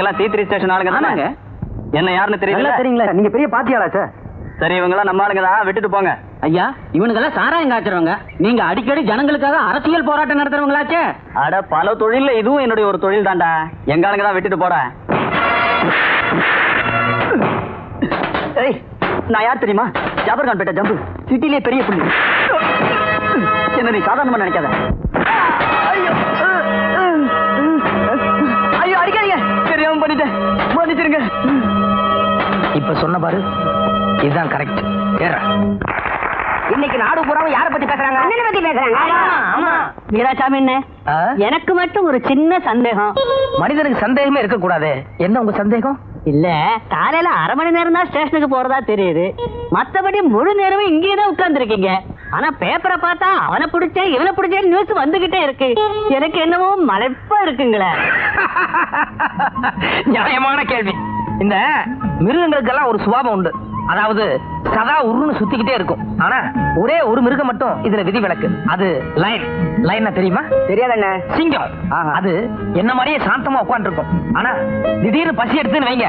எல்லாம் C3 station ஆளுங்க தானே? என்ன யாருன்னு தெரியல? தெரியுங்களா? நீங்க பெரிய பாத்தியாளாச்சே. சரி, இவங்கெல்லாம் நம்ம ஆளுங்க தான், விட்டுட்டு போங்க. ஐயா, இவனுங்கெல்லாம் சாராயம் காய்ச்சறவங்க. நீங்க அடிக்கடி ஜனங்களுக்காக அரசியல் போராட்டம் நடத்துறவங்களாச்சே. அட, பல தொழில்ல இதுவும் என்னுடைய ஒரு தொழில் தான்டா. எங்க ஆளுங்க தான், விட்டுட்டு போட. ஏய், நான் யார் தெரியுமா? ஜாபர்கான் பேட்டை ஜம்பு, சிட்டிலே பெரிய புள்ளி. என்ன நீ சாதாரணமா நினைக்காத. ஐயோ, அடிக்காதீங்க, தெரியாம பண்ணிட்டேன், மன்னிச்சிருங்க. இப்ப சொன்ன பாரு, இதுதான் கரெக்ட். இன்னைக்கு நாடு பூராவும் யாரை பத்தி பேசுறாங்க? அண்ணனை பத்தி பேசுறாங்க. ஆமா வீராசாமி, எனக்கு மட்டும் ஒரு சின்ன சந்தேகம். மனிதனுக்கு சந்தேகமே இருக்க கூடாது. என்ன உங்க சந்தேகம்? இல்ல, காலையில அரை மணி நேரம் தான் ஸ்டேஷனுக்கு போறதா தெரியுது. மத்தபடி முழு நேரமும் இங்கேயே தான் உட்கார்ந்து இருக்கீங்க. ஆனா பேப்பரை பார்த்தா அவனை பிடிச்சேன் இவனை பிடிச்சேன் நியூஸ் வந்துகிட்டே இருக்கு. எனக்கு என்னவோ மலைப்பா இருக்குங்களே. நியாயமான கேள்வி. இந்த மிருகங்களுக்கெல்லாம் ஒரு சுபாவம் உண்டு. அதாவது சதா உருன்னு சுத்திக்கிட்டே இருக்கும். ஆனா ஒரே ஒரு மிருகம் மட்டும் இதுல விதிவிலக்கு. அது லைன். லைன் தெரியுமா? தெரியாதுண்ணே. சிங்கம். அது என்ன மாதிரியே சாந்தமா உட்கார்ந்து இருக்கும். ஆனா திடீர்னு பசி எடுத்துன்னு வைங்க,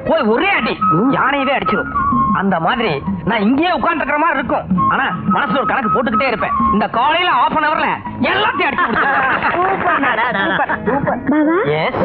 போய் ஒரே அடி யானையவே அடிச்சிடும். அந்த மாதிரி நான் இங்கேயே உட்கார்ந்து இருக்கிற மாதிரி இருக்கும். ஆனா மனசுல ஒரு கணக்கு போட்டுக்கிட்டே இருப்பேன். இந்த காலையில ½ அன் அவர்ல எல்லாத்தையும் அடிச்சு கொடுத்துருவேன். எஸ்.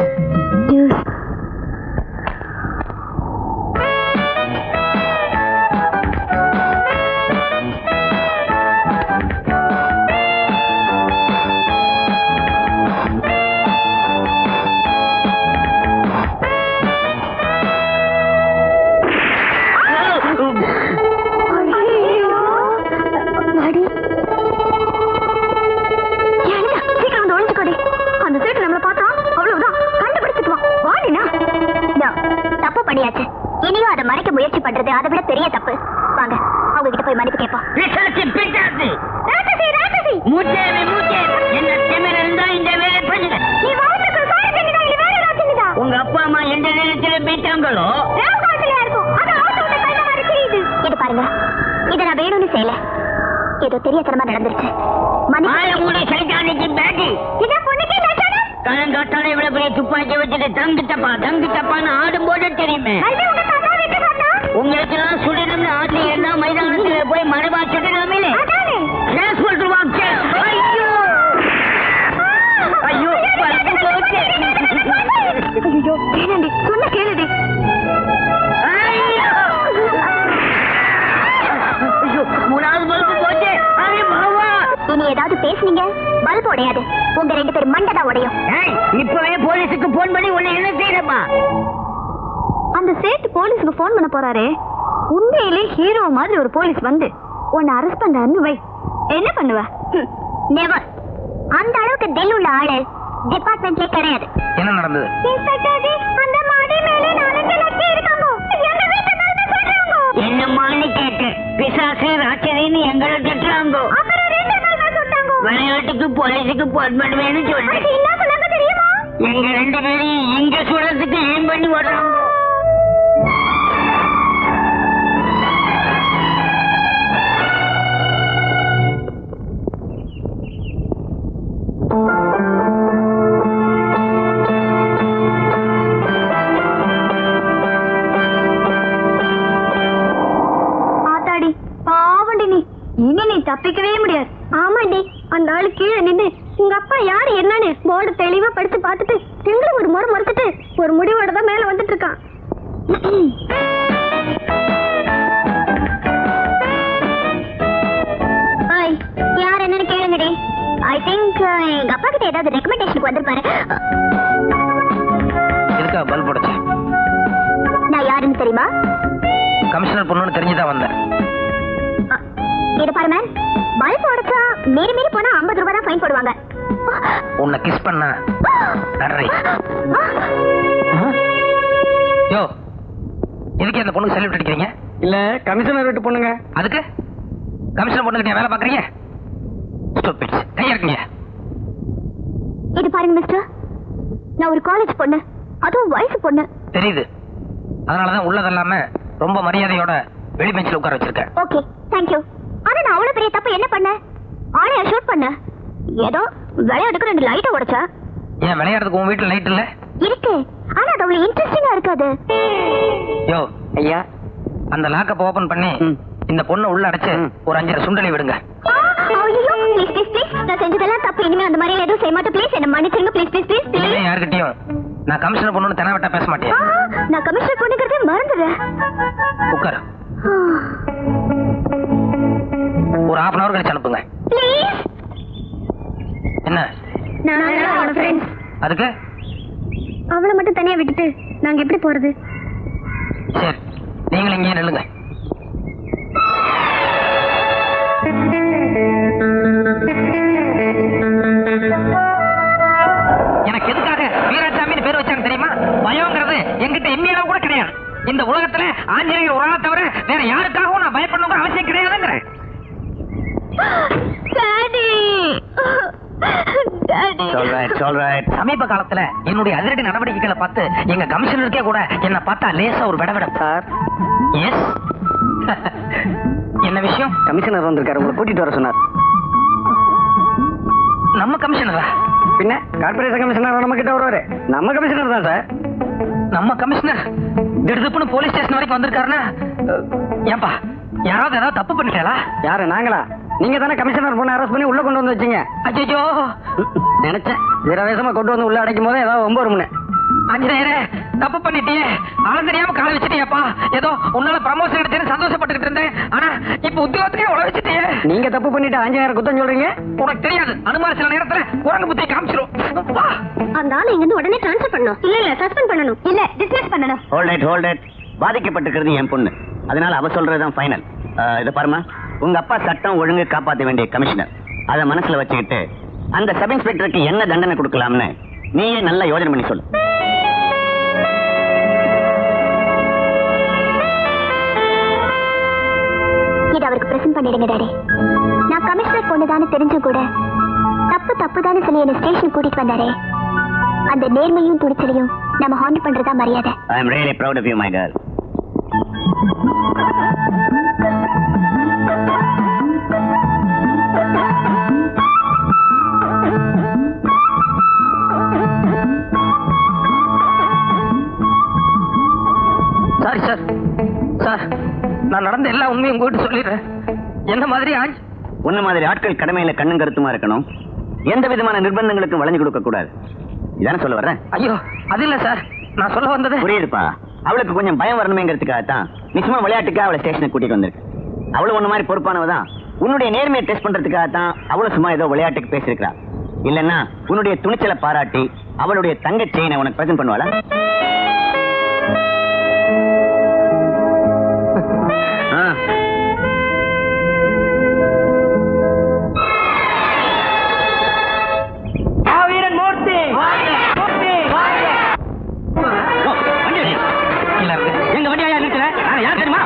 இனியும் அதை மறைக்க முயற்சி பண்றது அதை விட பெரிய தப்பு. வாங்க, அவங்க கிட்ட போய் மன்னிப்பு கேட்போம். உங்க அப்பா அம்மா எந்த நேரத்துல போயிட்டாங்களோ இது பாருங்க, இதை நான் வேணும்னு செய்யல, ஏதோ தெரியாதனமா நடந்துருச்சு. காலங்காத்தால இவ்வளவு பெரிய துப்பாக்கி வச்சுட்டு தங்கு தப்பான்னு ஆடும் போது தெரியுமே. உங்களுக்கு எல்லாம் சுடணும்னு ஆட்சி எல்லாம் மைதானத்துல போய் மரபா சுடலாமே. ஐயோ, சொன்ன கேளுடி. மூணாவது பல்பு போச்சு. இனி ஏதாவது பேசுனீங்க, பல்பு உடையாது, உங்க 2 பேர் மண்டை தான் உடையும். இப்பவே போலீஸுக்கு போன் பண்ணி உன்னை என்ன செய்யறப்பா? அந்த சேட்டு போலீஸுக்கு போன் பண்ண போறாரே, உண்மையிலே ஹீரோ மாதிரி ஒரு போலீஸ் வந்து உன்னை அரெஸ்ட் பண்றாருன்னு வை, என்ன பண்ணுவ? நெவர். அந்த அளவுக்கு தில் உள்ள ஆளு டிபார்ட்மெண்ட்ல கிடையாது. என்ன நடந்தது? அந்த மாடி மேலே 4 லட்சம் இருக்காங்க. எங்க வீட்டு மேல சொல்றாங்க. என்னமான்னு கேட்டு பிசாசு ராட்சதின்னு எங்களை திட்டுறாங்க. அப்புறம் 2 நாள் தான் சொன்னாங்க. விளையாட்டுக்கு போலீஸுக்கு போன் பண்ணுவேன்னு சொல்லு. என்ன சொன்னாங்க தெரியுமா? எங்க 2 பேரையும் இங்க சுடறதுக்கு ஏன் பண்ணி வர்றாங்க. இனி நீ தப்பிக்கவே முடியாது. ஆமாண்டி, அந்த ஆளு கீழே நின்று உங்க அப்பா யாரு என்னன்னு போர்டு தெளிவா படிச்சு பார்த்துட்டு எங்களை ஒரு முறை மறுத்துட்டு ஒரு முடிவோட தான் மேல வந்துட்டு இருக்கான். யார் என்னன்னு கேளுங்கடி. ஐ திங்க் எங்க அப்பா கிட்ட ஏதாவது ரெக்கமெண்டேஷனுக்கு வந்திருப்பாரு. இருக்கா பல்ப் உடைச்சேன். நான் யாருன்னு தெரியுமா? கமிஷனர் பொண்ணுன்னு தெரிஞ்சுதான் வந்தேன். இது பாரு மேன், பல்ப் உடைச்சா மீறி போனா 50 ரூபாய் தான் ஃபைன் போடுவாங்க. உன்னை கிஸ் பண்ண நன்றி. யோ, எதுக்கு அந்த பொண்ணுக்கு சல்யூட் அடிக்கிறீங்க? இல்ல, கமிஷனர் வீட்டு பொண்ணுங்க. அதுக்கு கமிஷனர் பொண்ணுக்கு வேலை பாக்குறீங்க? கையெடுங்க. இது பாருங்க மிஸ்டர், நான் ஒரு காலேஜ் பொண்ணு, அதுவும் வயசு பொண்ணு. தெரியுது. அதனாலதான் உள்ளதெல்லாம ரொம்ப மரியாதையோட வெளி பெஞ்சில் உட்கார வச்சிருக்கேன். Okay, thank you. ஆனா நான் அவ்வளவு பெரிய தப்பு என்ன பண்ண? ஆளையா ஷூட் பண்ண? ஏதோ விளையாட்டுக்கு 2 லைட்டை உடைச்சா. ஏன் விளையாடுறதுக்கு உன் வீட்டுல லைட் இல்ல? இருக்கு, ஆனா அது அவ்வளவு இன்ட்ரெஸ்டிங்கா இருக்காது. யோ ஐயா, அந்த லாக்கப் ஓபன் பண்ணி இந்த பொண்ணை உள்ள அடைச்சு ஒரு 5 சுண்டலி விடுங்க. ஐயோ ப்ளீஸ் ப்ளீஸ் ப்ளீஸ், நான் செஞ்சதெல்லாம் தப்பு. இனிமே அந்த மாதிரி எதுவும் செய்ய மாட்டேன். ப்ளீஸ் என்ன மன்னிச்சிருங்க. Please please please please. இனிமே யார்கிட்டயும் நான் கமிஷனர் பொண்ணுன்னு தெனாவட்டா பேச மாட்டேன். நான் கமிஷனர் பொண்ணுங்கிறதே மறந்துடுறேன். உட்கார். ஒரு 1/2 hour கழிச்சு அனுப்புங்க. ப்ளீஸ். என்ன? நான் அவளோட ஃப்ரெண்ட்ஸ். அதுக்கு அவளை மட்டும் தனியா விட்டுட்டு நாங்க எப்படி போறது? சரி, நீங்களும் இங்கே நில்லுங்க. எனக்கு எதுக்காக வீராசாமின்னு பேர் வச்சாங்க தெரியுமா? பயம்ங்கிறது எங்கிட்ட எண்ணியளவு கூட கிடையாது. இந்த உலகத்துல ஆஞ்சநேயர் ஒரு ஆளை தவிர வேற யாருக்காகவும் நான் பயப்படணுங்கிற அவசியம் கிடையாதுங்கிறேன். சமீப காலத்துல என்னுடைய அதிரடி நடவடிக்கைகளை பார்த்து எங்க கமிஷனருக்கே கூட என்ன பார்த்தா லேசா ஒரு விடவிடம். Sir, S. என்ன விஷயம்? கமிஷனர் வந்திருக்காரு, உங்களை கூட்டிட்டு வர சொன்னார். நம்ம கமிஷனரா? பின்ன கார்பரேஷன் கமிஷனர் நம்ம கிட்ட வருவாரு. நம்ம கமிஷனர் தான் சார். நம்ம கமிஷனர் திடுதுப்புன்னு போலீஸ் ஸ்டேஷன் வரைக்கும் வந்திருக்காருன்னா ஏன்பா யாராவது ஏதாவது தப்பு பண்ணிட்டாளா? யாரு? நாங்களா? நீங்க தானே கமிஷனர் பொண்ணு அரெஸ்ட் பண்ணி உள்ள கொண்டு வந்து வச்சீங்க. அச்சோ, நினைச்சேன் வீரவேசமா கொண்டு வந்து உள்ள அடைக்கும் போது ஏதாவது 9 மணி. ஆஞ்சநேயரே, தப்பு பண்ணிட்டியே. ஆளம் தெரியாம கால வச்சுட்டியப்பா. ஏதோ உன்னால ப்ரமோஷன் எடுத்தேன்னு சந்தோஷப்பட்டுக்கிட்டு இருந்தேன். ஆனா இப்ப உத்தியோகத்தையே உழ வச்சுட்டியே. நீங்க தப்பு பண்ணிட்டு 5000 குத்தம் சொல்றீங்க. உனக்கு தெரியாது, அனுமார் சில நேரத்துல குரங்கு புத்தியை காமிச்சிரும். அந்த ஆளை இங்க இருந்து உடனே ட்ரான்ஸ்ஃபர் பண்ணணும். இல்ல சஸ்பெண்ட் பண்ணணும். இல்ல டிஸ்மிஸ் பண்ணணும். Hold it. பாதிக்கப்பட்டிருக்கிறது என் பொண்ணு, அதனால அவ சொல்றதுதான் ஃபைனல். இத பாருமா, உங்க அப்பா சட்டம் ஒழுங்கு காப்பாற்ற வேண்டிய கமிஷனர். அத மனசுல வச்சுக்கிட்டு அந்த சப் இன்ஸ்பெக்டருக்கு என்ன தண்டனை கொடுக்கலாம்னு நீயே நல்லா யோசனை பண்ணி சொல்லு. இது அவருக்கு பிரசன்ட் பண்ணிடுங்க டாடி. நான் கமிஷனர் பொண்ணுதானே தெரிஞ்சும் கூட தப்புதானே சொல்லி என்ன ஸ்டேஷன் கூட்டிட்டு வந்தாரே, அந்த நேர்மையும் துடிச்சலையும் நம்ம ஹாண்ட் பண்றதா மரியாதை. I am really proud of you, my girl. Sorry sir, நான் நடந்த எல்லா உண்மையும் உங்ககிட்ட சொல்லிடுறேன். என்ன மாதிரி உன்ன மாதிரி ஆட்கள் கடமையில கண்ணும் கருத்துமா இருக்கணும். எந்த விதமான நிர்பந்தங்களுக்கும் வளைஞ்சு கொடுக்க கூடாது. இதான சொல்ல வர்றேன். ஐயோ, அது இல்ல சார், நான் சொல்ல வந்தது. புரியுதுப்பா, அவளுக்கு கொஞ்சம் பயம் வரணுமேங்கிறதுக்காகத்தான் நிச்சயமா விளையாட்டுக்கு அவளை ஸ்டேஷனுக்கு கூட்டிட்டு வந்திருக்கு. அவளும் உன்ன மாதிரி பொறுப்பானவதான். உன்னுடைய நேர்மையை டெஸ்ட் பண்றதுக்காகத்தான் அவளும் சும்மா ஏதோ விளையாட்டுக்கு பேசிருக்கா. இல்லன்னா உன்னுடைய துணிச்சலை பாராட்டி அவளுடைய தங்க செயினை உனக்கு பிரசன்ட் பண்ணுவாளா? எங்க வண்டியா நிறுத்தல? யார் தெரியுமா?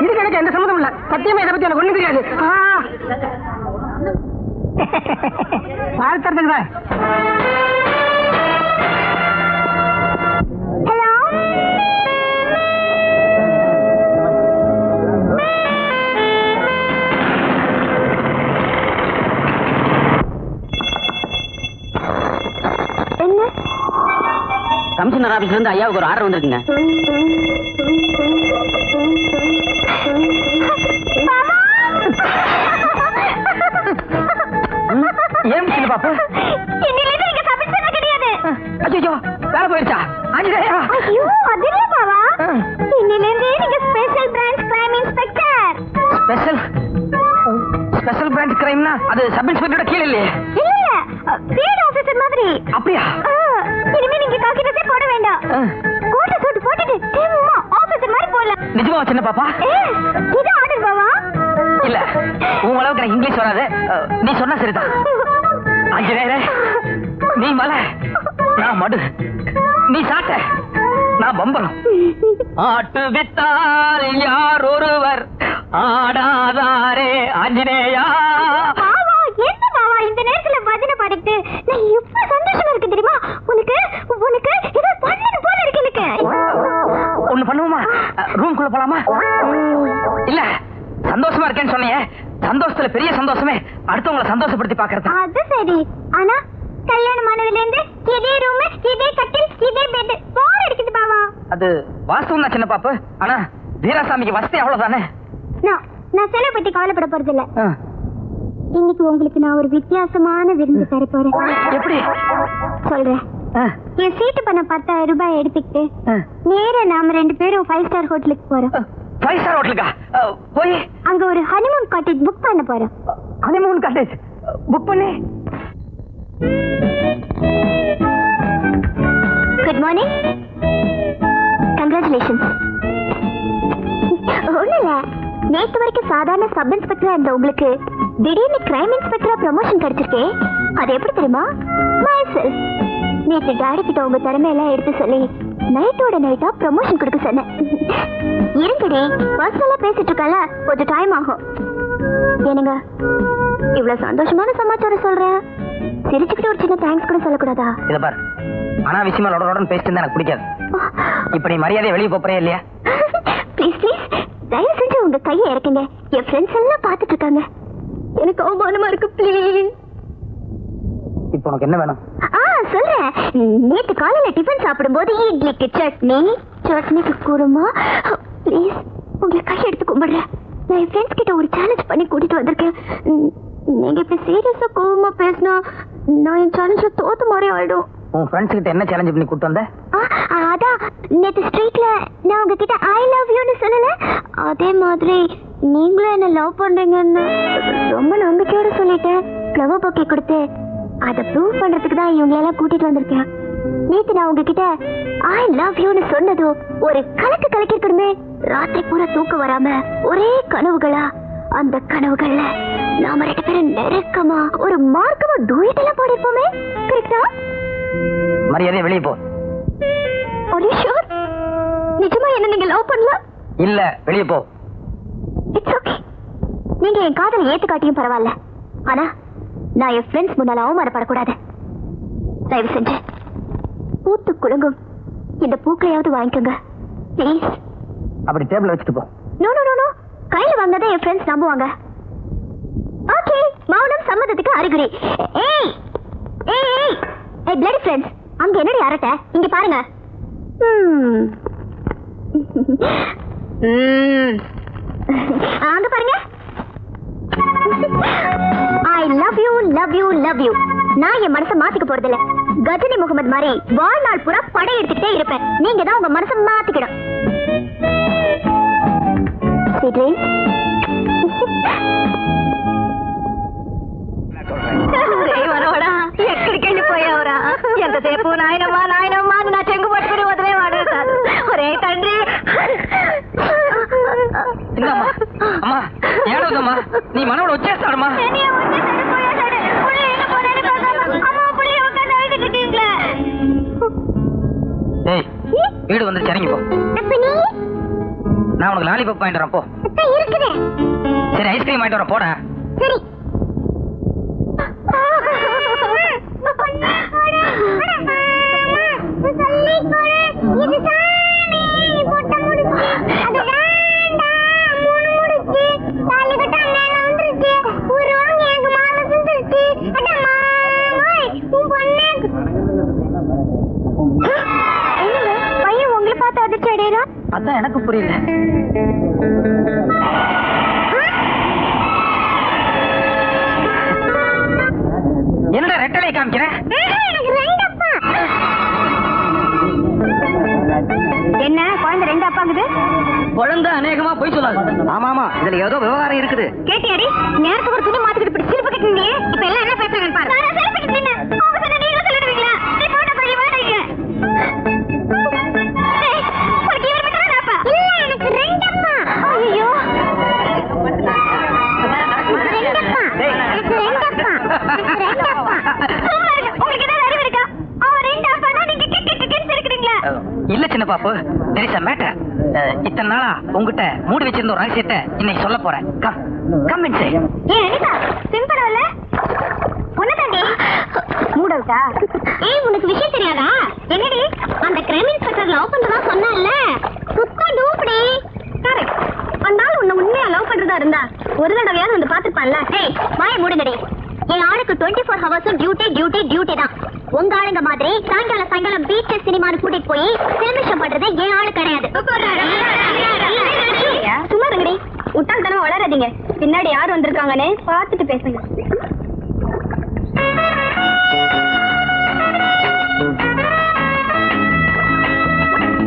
இது எனக்கு எந்த சம்மதம் இல்ல. சத்தியமா இதை பத்தி எனக்கு ஒண்ணும் தெரியாது. வாழ்த்துறதுங்க. கமிஷனர் ஆபீஸ்ல இருந்து ஐயாவுக்கு ஒரு ஆர்டர் வந்திருக்குங்க. ஏன் பாப்பா? இன்னிலிருந்து நீங்க சபிச்சது கிடையாது. ஐயோ, வேலை போயிடுச்சா? ஆஞ்சநேயா. ஐயோ, அது இல்ல பாவா. இன்னிலிருந்து நீங்க special branch crime inspector. Special branch கிரைம்னா அது சப் இன்ஸ்பெக்டரோட கீழ இல்லையே? இல்ல, ஃபீல்ட் ஆபீசர் மாதிரி. அப்படியா? இனிமே நீங்க காக்கி ட்ரெஸ் போட வேண்டாம். கோட் சூட் போட்டுட்டு சும்மா ஆபீசர் மாதிரி போலாம். நிஜமா சின்ன பாப்பா? இது ஆர்டர் பாவா. இல்ல, உங்க அளவுக்கு எனக்கு இங்கிலீஷ் வராது. நீ சொன்னா சரிதான். ஆஞ்சநேயரே, நீ மலை, நான் மடு. நீ சாட்ட, நான் பம்பரம். ஆட்டு வித்தால் யார் ஒருவர் ஆடாதாரே ஆஞ்சநேயா. பாவா, என்ன பாவா இந்த நேரத்துல பஜனை பாடிட்டு நான் எவ்வளவு சந்தோஷமா இருக்கு தெரியுமா? உனக்கு ஏதோ பண்ணணும் போல இருக்கு எனக்கு. ஒண்ணு பண்ணுவோமா? ரூம்குள்ள போலாமா? இல்ல சந்தோஷமா இருக்கேன்னு சொன்னீங்க. சந்தோஷத்துல பெரிய சந்தோஷமே அடுத்தவங்களை சந்தோஷப்படுத்தி பாக்குறது. அது சரி. ஆனா கல்யாணம் ஆனதுல இருந்து இதே ரூம், இதே கட்டில், இதே பெட் போர் அடிக்குது பாவா. அது வாஸ்தவம் தான் சின்ன பாப்பு. ஆனா வீராசாமிக்கு வசதி அவ்வளவுதானே. நான் செலவு பத்தி கவலைப்பட போறது இல்ல. இன்னைக்கு உங்களுக்கு நான் ஒரு வித்தியாசமான விருந்து தர போறேன். எப்படி சொல்றேன்? என் சீட்டு பண்ண 10,000 ரூபாய் எடுத்துக்கிட்டு நேரா நாம 2 பேரும் 5 ஸ்டார் ஹோட்டலுக்கு போறோம். 5 ஸ்டார் ஹோட்டலுக்கா? போய் அங்க ஒரு ஹனிமூன் காட்டேஜ் புக் பண்ண போறோம். ஹனிமூன் காட்டேஜ் புக் பண்ணி. Good morning. கங்க்ராச்சுலேஷன்ஸ். ஒண்ணுல நேற்று வரைக்கும் சாதாரண சப் இன்ஸ்பெக்டரா இருந்த உங்களுக்கு திடீர்னு கிரைம் இன்ஸ்பெக்டரா ப்ரமோஷன் கிடைச்சிருக்கே. அது எப்படி தெரியுமா? myself. நேற்று டாடி கிட்ட உங்க திறமையெல்லாம் எடுத்து சொல்லி நைட்டோட நைட்டா ப்ரமோஷன் கொடுக்க சொன்னேன். இருங்கடி, பர்சனலா பேசிட்டு இருக்கல, கொஞ்சம் டைம் ஆகும். ஏனுங்க இவ்வளவு சந்தோஷமான சமாச்சாரம் சொல்றேன், சிரிச்சுக்கிட்டு ஒரு சின்ன தேங்க்ஸ் கூட சொல்லக்கூடாதா? இத பாரு, ஆனா விஷயமா லொடலொடன்னு பேசிட்டு இருந்தா எனக்கு பிடிக்காது. இப்ப நீ மரியாதையை வெளியே போறே இல்லையா? ப்ளீஸ் ப்ளீஸ் தயவு செஞ்சு உங்க கையை இறக்குங்க. என் ஃப்ரெண்ட்ஸ் எல்லாம் பாத்துட்டு இருக்காங்க. எனக்கு அவமானமா இருக்கு. ப்ளீஸ். இப்போ உனக்கு என்ன வேணும்? சொல்றேன். நேத்து காலையில டிஃபன் சாப்பிடும்போது இட்லிக்கு சட்னி, சட்னிக்கு குருமா. ப்ளீஸ் உங்களை கையை எடுத்து கும்பிடுறேன். நான் என் ஃப்ரெண்ட்ஸ் கிட்ட ஒரு சேலஞ்ச் பண்ணி கூட்டிட்டு வந்திருக்கேன். நீங்க இப்ப சீரியஸா கோவமா பேசினா நான் என் சேலஞ்ச்ல தோத்த மாதிரி ஆயிடும். உன் ஃப்ரெண்ட்ஸ் கிட்ட என்ன சேலஞ்ச் பண்ணி கூட்டு வந்த? அதான் நேத்து ஸ்ட்ரீட்ல நான் உங்ககிட்ட ஐ லவ் யூன்னு சொன்னல, அதே மாதிரி நீங்களும் என்ன லவ் பண்றீங்கன்னு ரொம்ப நம்பிக்கையோட சொல்லிட்டேன். ஃப்ளவர் பொக்கே கொடுத்து அதை ப்ரூவ் பண்றதுக்கு தான் இவங்களெல்லாம் கூட்டிட்டு வந்திருக்கேன். நேத்து நான் உங்ககிட்ட ஐ லவ் யூன்னு சொன்னதும் ஒரு கலக்கு கலக்கிருக்கணுமே. ராத்திரி பூரா தூக்கம் வராம ஒரே கனவுகளா. அந்த கனவுகள்ல நாம 2 பேரும் நெருக்கமா ஒரு மார்க்கமா டூயட் எல்லாம் பாடிருப்போமே. கரெக்டா? மரியாதையை வெளியே போ. Are you sure? நிஜமா என்ன நீங்க லவ் பண்ணல? இல்ல, வெளியே போ. It's okay. நீங்க என் காதலை ஏத்து காட்டியும் பரவாயில்ல. ஆனா நான் என் ஃப்ரெண்ட்ஸ் முன்னால அவமானப்படக்கூடாது. தயவு செஞ்சு பூத்து குலுங்கும் இந்த பூக்களையாவது வாங்கிக்கோங்க ப்ளீஸ். அப்படி டேபிள் வச்சுட்டு போ. நோ நோ நோ நோ, கையில வாங்காத என் ஃப்ரெண்ட்ஸ் நம்புவாங்க. ஓகே, மௌனம் சம்மதத்துக்கு அறிகுறி. ஏய் ஏய் ஏய் ஏய் பிளடி ஃப்ரெண்ட்ஸ், அங்க என்னடி அரட்ட? இங்க பாருங்க. அங்க பாருங்க. I love you love you love you. நான் என் மனசை மாத்திக்க போறதில்ல. கஜினி முகமது மாதிரி வாழ்நாள் பூரா படை எடுத்துக்கிட்டே இருப்பேன். நீங்க தான் உங்க மனசை மாத்திக்கணும். ఎక్కడికెళ్ళి పోయావురా? ఎంతసేపు నాయనమ్మా నాయనమ్మా నా చెంగు పట్టుకుని వదిలేవాడు కాదు. ఒరే తండ్రి. అమ్మా ఏడవదమ్మా, నీ మనవడు వచ్చేస్తాడమ్మా. ஏய், வீடு வந்து இறங்கி போ. நான் உனக்கு லாலிபாப் வாங்கிட்டு வரேன் போ. சரி, ஐஸ்கிரீம் வாங்கிட்டு வரேன் போட. சரி. பையன் உங்களை பார்த்து அதிர்ச்சி அடையிறா? அதான் எனக்கு புரியல. என்னடா ரெட்டலை காமிக்கிற? என்ன குழந்தை 2 அப்பாங்குது? குழந்தை அநேகமா போய் சொல்லாது. ஆமாமா, இதுல ஏதோ விவகாரம் இருக்குது. கேட்டியாடி? நேரத்துக்கு ஒரு துணி மாத்திக்கிட்டு இப்படி சிரிப்பு கட்டினீங்க. இப்ப எல்லாம் என்ன பேசுறாங்கன்னு பாரு. நான் சிரிப்பு கட்டினேன். அவங்க சொன்ன நீங்க சொல்லிடுவீங்களா? நீ போட்ட பைய வாடகைங்க. ஏய், உனக்கு இவர் மட்டும் தான் அப்பா? இல்ல, எனக்கு 2 அப்பா. ஐயோ. 2 அப்பா. எனக்கு 2 அப்பா. 2 அப்பா. உங்களுக்கு என்ன அறிவு இருக்கா? அவன் 2 அப்பா தான் நீங்க கிக்கிக்கின்னு சிரிக்கிறீங்களா? இல்ல சின்ன பாப்பு, there is a matter. இத்தனை நாளா உங்ககிட்ட மூடி வச்சிருந்த ஒரு ரகசியத்தை இன்னைக்கு சொல்ல போறேன். Come come inside. ஏ அனிதா, சிம்பிள் இல்ல? உன்னதாண்டி மூடவுட்டா? ஏய் உனக்கு விஷயம் தெரியாதா? என்னடி அந்த கிரைம் இன்ஸ்பெக்டர் லவ் பண்றதா சொன்னான்ல, சுத்த டூப்டி. கரெக்ட். அந்த ஆள் உன்னை உண்மையா லவ் பண்றதா இருந்தா ஒரு தடவையாவது வந்து பாத்துப்பான்ல. ஏய் வாய மூடுங்கடி. என் ஆளுக்கு 24 ஹவர்ஸும் டியூட்டி தான். உங்க ஆளுங்க மாதிரி சாயங்காலம் பீச் சினிமான்னு கூட்டிட்டு போய் சிலிமிஷம் பண்றது என் ஆளு கிடையாது. சும்மா இருங்கடி, முட்டாள்தனமா வளராதீங்க. பின்னாடி யார் வந்திருக்காங்கன்னு பார்த்துட்டு பேசுங்க.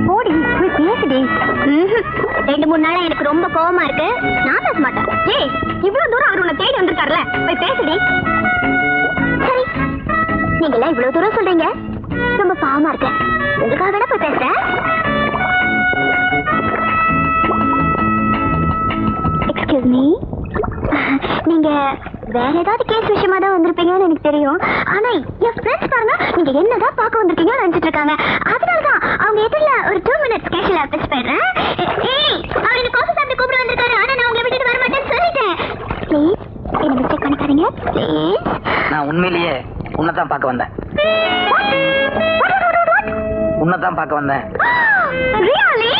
போடி போய் பேசுடி. 2-3 நாளா எனக்கு ரொம்ப கோவமா இருக்கு. நான் பேச மாட்டேன். ஏய் இவ்வளவு தூரம் அவர் உன்னை தேடி வந்திருக்காருல, போய் பேசுடி. சரி நீங்க எல்லாம் இவ்வளவு தூரம் சொல்றீங்க, ரொம்ப பாவமா இருக்கு. உங்களுக்காக வேணா போய் பேசுறேன். எக்ஸ்கியூஸ் மீ, நீங்க வேற ஏதாவது கேஸ் விஷயமா தான் வந்திருப்பீங்கன்னு எனக்கு தெரியும். ஆனா என் ஃப்ரெண்ட்ஸ் பாருங்க, நீங்க என்னதான் பார்க்க வந்திருக்கீங்கன்னு நினைச்சிட்டு இருக்காங்க. அதனாலதான் அவங்க எதிரில ஒரு 2 minutes கேஷ்ல பேச போயிடுறேன். ஏய் அவர் இந்த காஃபி சாப்பிட்டு கூப்பிட்டு வந்திருக்காரு. ஆனா நான் உங்களை விட்டுட்டு வர மாட்டேன்னு சொல்லிட்டேன். ப்ளீஸ் என்ன மிஸ்டேக் பண்ணிக்காதீங்க ப்ளீஸ். நான் உண்மையிலேயே உன்னைத்தான் பார்க்க வந்தேன். உன்னைத்தான் பார்க்க வந்தேன். ரியலி?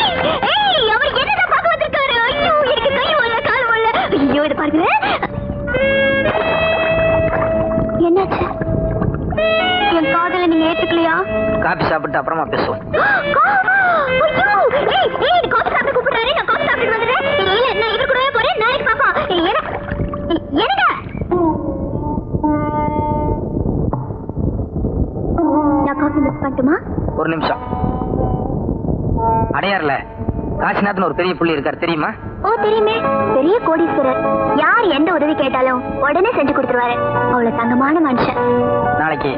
ஏய் அவர் என்னதான் பார்க்க வந்திருக்காரு? ஐயோ எனக்கு கை வல்ல கால் வல்ல. ஐயோ இத பாருங்க. என்னாச்சு? என் காதல நீங்க ஏத்துக்கலையா? காபி சாப்பிட்டு அப்புறமா பேசுவோம். ஐயோ ஏய் ஏய் காஃபி சாப்பிட்டு கூப்பிடுறாரு. நான் காஃபி சாப்பிட்டு வந்துறேன். இல்ல நான் இவரு கூடவே போறேன். நாளைக்கு பாப்போம். என்னங்க நான் காஃபி மிக்ஸ் பண்ணட்டுமா? ஒரு நிமிஷம். அடையார்ல காசிநாத்னு ஒரு பெரிய புள்ளி இருக்காரு, தெரியுமா? ஓ தெரியுமே, பெரிய கோடீஸ்வரர். யார் எந்த உதவி கேட்டாலும் உடனே செஞ்சு கொடுத்துருவாரு. அவ்வளவு தங்கமான மனுஷன். நாளைக்கு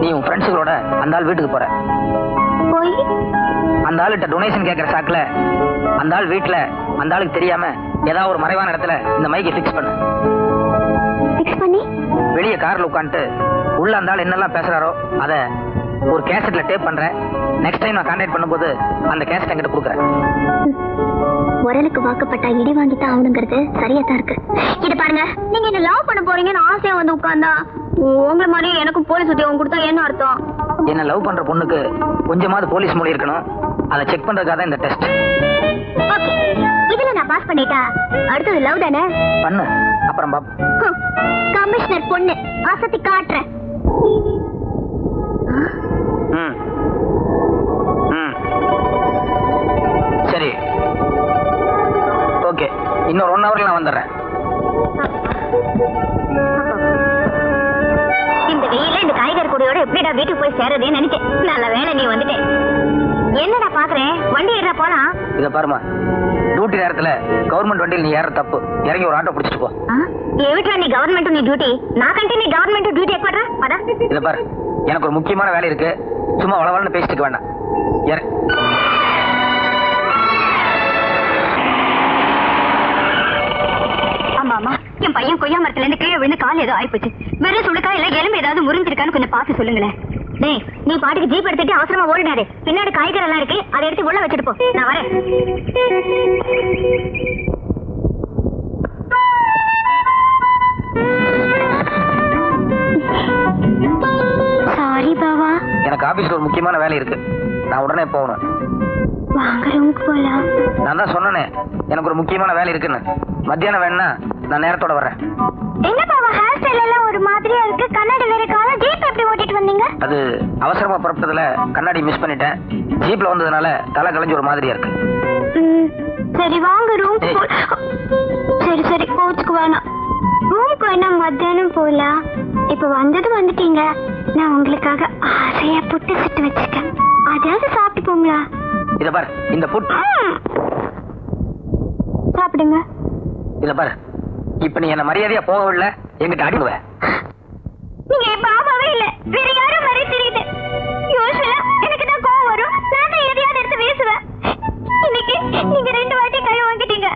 நீ உன் ஃப்ரெண்ட்ஸுகளோட அந்த ஆள் வீட்டுக்கு போற. போய் அந்த ஆளுகிட்ட டொனேஷன் கேட்கற சாக்குல அந்த ஆள் வீட்டுல அந்த ஆளுக்கு தெரியாம ஏதாவது ஒரு மறைவான இடத்துல இந்த மைக்கை ஃபிக்ஸ் பண்ணு. ஃபிக்ஸ் பண்ணி வெளியே கார்ல உட்காந்துட்டு உள்ள அந்த ஆள் என்னெல்லாம் பேசுறாரோ அத ஒரு கேசட்ல டேப் பண்றேன். நெக்ஸ்ட் டைம் நான் கான்டாக்ட் பண்ணும்போது அந்த கேசட் என்கிட்ட கொடுக்குறேன். உரலுக்கு வாக்கப்பட்டா இடி வாங்கித்தான் ஆகணுங்கிறது சரியா தான் இருக்கு. இது பாருங்க, நீங்க என்ன லவ் பண்ண போறீங்கன்னு ஆசையா வந்து உட்கார்ந்தா உங்களை மாதிரி எனக்கும் போலீஸ் உத்தியோகம் கொடுத்தா என்ன அர்த்தம்? என்ன லவ் பண்ற பொண்ணுக்கு கொஞ்சமாவது போலீஸ் மொழி இருக்கணும். அதை செக் பண்றதுக்காக தான் இந்த டெஸ்ட். ஓகே, இதுல நான் பாஸ் பண்ணிட்டா அடுத்தது லவ் தானே? பண்ணு, அப்புறம் பாப். கமிஷனர் பொண்ணு அசத்தி காட்டுறேன். சரி ஓகே, இன்னொரு 1 ஹவர்ல நான் வந்துடுறேன். இந்த வெயில இந்த காய்கறி கூடையோட எப்படிடா வீட்டுக்கு போய் சேரதுன்னு நினைச்சேன். நல்ல வேலை நீ வந்துட்டேன். என்னடா பாக்குறேன், வண்டி ஏறா போலாம். இத பாருமா, டியூட்டி நேரத்துல கவர்மெண்ட் வண்டியில் நீ ஏற தப்பு. இறங்கி ஒரு ஆட்டோ பிடிச்சிட்டு போ. ஏவிட்டா நீ கவர்மெண்ட் நீ டியூட்டி, நான் கண்டி நீ கவர்மெண்ட் டியூட்டி ஏற்படுற. அதான் இத பாரு, எனக்கு ஒரு முக்கியமான வேலை இருக்கு. சும்மா வளவளன்னு பேசிட்டு வேண்டாம். ஆமா என் பையன் கொய்யா மரத்துல இருந்து கீழே விழுந்து கால் ஏதோ ஆயிப்போச்சு. வெறும் சுடுக்கா இல்ல எலும்பு ஏதாவது முறிஞ்சிருக்கான்னு கொஞ்சம் பார்த்து சொல்லுங்களேன். டேய் நீ பாட்டுக்கு ஜீப் எடுத்துட்டு அவசரமா ஓடினாரு. பின்னாடி காய்கறி எல்லாம் இருக்கு, அதை எடுத்து உள்ள வச்சுட்டு போ. நான் வரேன். சாரி பாவா, எனக்கு ஆபீஸ்ல ஒரு முக்கியமான வேலை இருக்கு. நான் உடனே போகணும். வாங்க ரூமுக்கு போலாம். நான் தான் சொன்னேனே எனக்கு ஒரு முக்கியமான வேலை இருக்குன்னு. மத்தியானம் வேணா நான் நேரத்தோட வரேன். என்ன பாவா ஹேர் ஸ்டைல் எல்லாம் ஒரு மாதிரியா இருக்கு? கண்ணாடி வேற கால ஜீப் எப்படி ஓட்டிட்டு வந்தீங்க? அது அவசரமா புறப்பட்டதுல கண்ணாடி மிஸ் பண்ணிட்டேன். ஜீப்ல வந்ததுனால தலை கலைஞ்சு ஒரு மாதிரியா இருக்கு. சரி வாங்க ரூமுக்கு போ. சரி சரி கோச்சுக்கு வேணாம். ரூமுக்கு வேணா மத்தியானம் போலாம். இப்ப வந்துட்டீங்க. நான் உங்களுக்காக ஆசையா புட்டு சுட்டு வச்சிருக்கேன். அதாவது சாப்பிட்டு போங்களா? இத பாரு, இந்த புட் சாப்பிடுங்க. இத பாரு, இப்ப நீ என்ன மரியாதையா போகவில்லை, எங்கிட்ட அடிமுவ. நீங்க இப்ப ஆமாவே இல்ல, வேற யாரும் மாதிரி தெரியுது. யூசுவலா எனக்கு தான் கோவம் வரும். நான் தான் எதையாவது எடுத்து வீசுவேன். இன்னைக்கு நீங்க 2 வாட்டி கை வாங்கிட்டீங்க.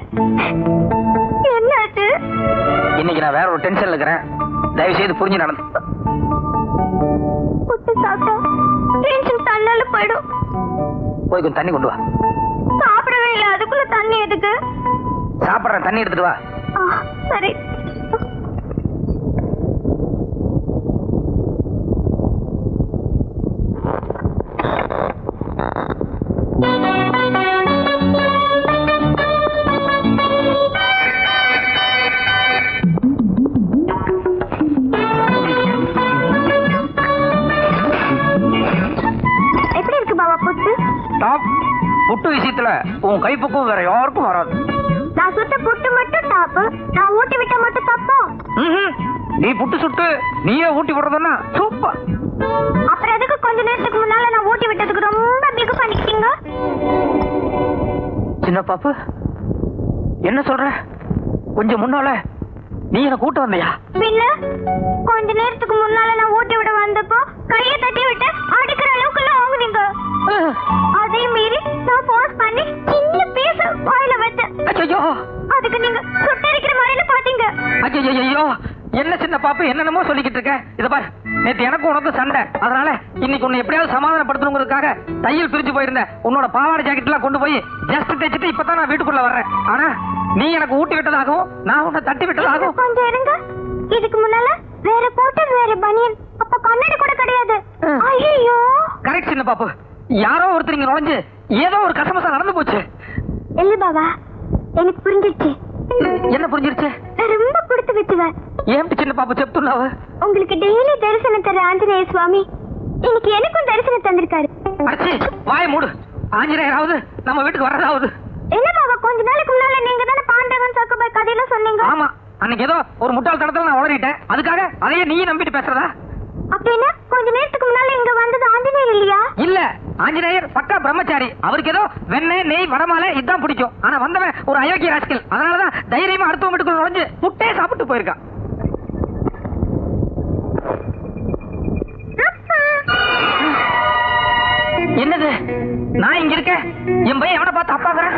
என்னாச்சு? இன்னைக்கு நான் வேற ஒரு டென்ஷன்ல இருக்கிறேன். தயவு செய்து புரிஞ்சு நடந்து. புட்டு சாப்பிட்டா டென்ஷன் தன்னால போயிடும். போய் கொஞ்சம் தண்ணி கொண்டு வா. சாப்பிடவே இல்ல, அதுக்குள்ள தண்ணி எதுக்கு? சாப்பிடுற தண்ணி எடுத்துட்டு வா. சரி. உன் கைப்பக்கம் வேற யாருக்கும் வராது. நான் சுட்ட புட்டு மட்டும் டாப்பு, நான் ஊட்டி விட்ட மட்டும் தப்பா? நீ புட்டு சுட்டு நீயே ஊட்டி விடுறதுன்னா சூப்பர். அப்புறம் எதுக்கு கொஞ்ச நேரத்துக்கு முன்னால நான் ஊட்டி விட்டதுக்கு ரொம்ப பிகு பண்ணிக்கிட்டீங்க? சின்ன பாப்பு என்ன சொல்ற? கொஞ்சம் முன்னால நீ என்ன கூட்ட வந்தியா? பின்ன கொஞ்ச நேரத்துக்கு முன்னால நான் ஊட்டி விட வந்தப்போ கையை தட்டி விட்டு அடிக்கிற அளவுக்கு ஆகுனீங்க. அதே மீறி நான் போஸ்ட் பண்ணி சின்ன பீஸ் வாயில வச்சேன். ஐயோ, அதுக்கு நீங்க சுட்டரிக்கிற மாதிரில பாத்தீங்க. ஐயோ, என்ன சின்ன பாப்பு என்னென்னமோ சொல்லிக்கிட்டு இருக்க. இத பாரு, நேத்து எனக்கு உனக்கு சண்டை, அதனால இன்னைக்கு உன்னை எப்படியாவது சமாதானப்படுத்தணுங்கிறதுக்காக தையல் பிரிச்சு போயிருந்த உன்னோட பாவாடை ஜாக்கெட் எல்லாம் கொண்டு போய் ஜஸ்ட் தைச்சிட்டு இப்பதான் நான் வீட்டுக்குள்ள வர்றேன். ஆனா நீ எனக்கு ஊட்டி விட்டதாகவும் நான் உன்னை தட்டி விட்டதாகவும். கொஞ்சம் இருங்க, இதுக்கு முன்னால வேற போட்டு வேற பனியன், அப்ப கண்ணாடி கூட கிடையாது. ஐயோ, கரெக்ட் சின்ன பாப்பு, யாரோ ஒருத்தர் இங்க நுழைஞ்சு ஏதோ ஒரு கசமசா நடந்து போச்சு. இல்ல பாபா, எனக்கு புரிஞ்சிருச்சு. என்ன புரிஞ்சிருச்சு? ரொம்ப பிடித்து வச்சுவேன். ஏன் சின்ன பாப்பு செப்துன்னாவ? உங்களுக்கு டெய்லி தரிசனம் தர ஆஞ்சநேய சுவாமி இன்னைக்கு எனக்கும் தரிசனம் தந்திருக்காரு. அச்சி, வாய மூடு. ஆஞ்சநேயராவது நம்ம வீட்டுக்கு வர்றதாவது. என்ன பாபா, கொஞ்ச நாளைக்கு முன்னால நீங்க தானே பாண்டவன் சக்கபாய் கதையில சொன்னீங்க. ஆமா, அன்னைக்கு ஏதோ ஒரு முட்டாள் தடத்துல நான் உளறிட்டேன், அதுக்காக அதையே நீ நம்பிட்டு பேசுறதா? அப்படின்னா கொஞ்ச நேரத்துக்கு முன்னால இங்க வந்தது ஆஞ்சநேயர் இல்லையா? இல்ல, ஆஞ்சநேயர் பக்கா பிரம்மச்சாரி. அவருக்கு ஏதோ வெண்ணெய் நெய் வடமாலை இதான் பிடிக்கும். ஆனா வந்தவன் ஒரு அயோக்கிய ராஸ்கல். அதனாலதான் தைரியமா அடுத்த வீட்டுக்குள்ள நுழைஞ்சு முட்டையே சாப்பிட்டு போயிருக்கான். என்னது, நான் இங்க இருக்கேன், என் பையன் எவனை பார்த்து அப்பாக்குறேன்?